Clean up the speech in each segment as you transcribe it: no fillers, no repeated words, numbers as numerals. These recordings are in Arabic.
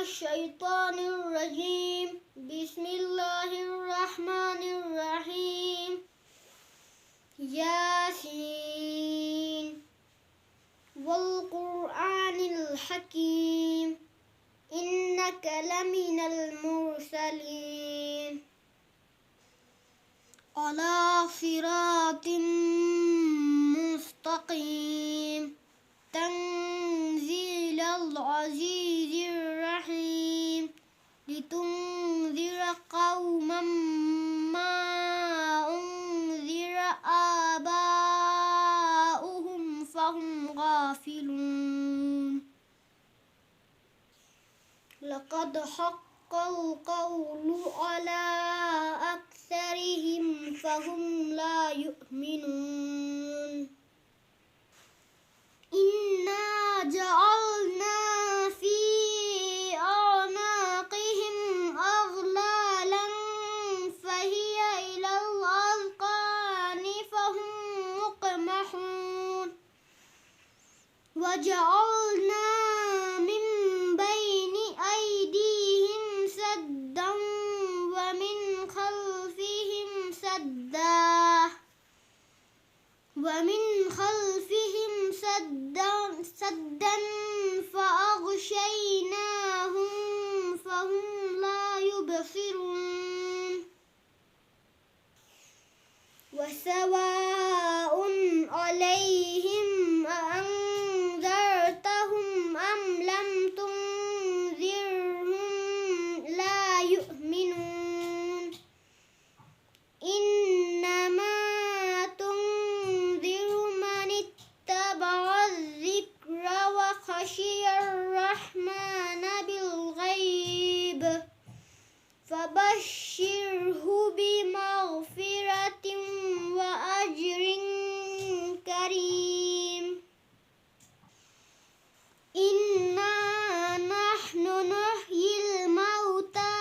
الشيطان الرجيم. بسم الله الرحمن الرحيم. ياسين والقرآن الحكيم إنك لمن المرسلين على صراط مستقيم تنزيل العزيز الرحيم لتنذر قوما ما أنذر آباؤهم فهم غافلون لقد حق القول على أكثرهم فهم لا يؤمنون إنا جعلنا في أعناقهم أغلالا فهي إلى الأذقان فهم مقمحون وجعلنا من بين أيديهم سدا ومن خلفهم سدا فأغشيناهم فهم لا يبصرون وسواء عليهم أأنذرتهم أم لم تنذرهم لا يؤمنون إنما تنذر من اتبع الذكر وخشي الرحمن بالغيب فبشره بمغفرة وأجر كريم إنا نحن نحيي الموتى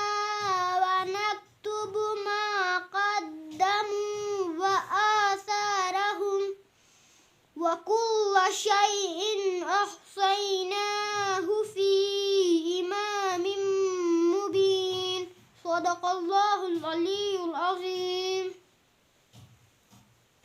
ونكتب ما قدموا وآثارهم وكل شيء أحصيناه في إمام مبين صدق الله العلي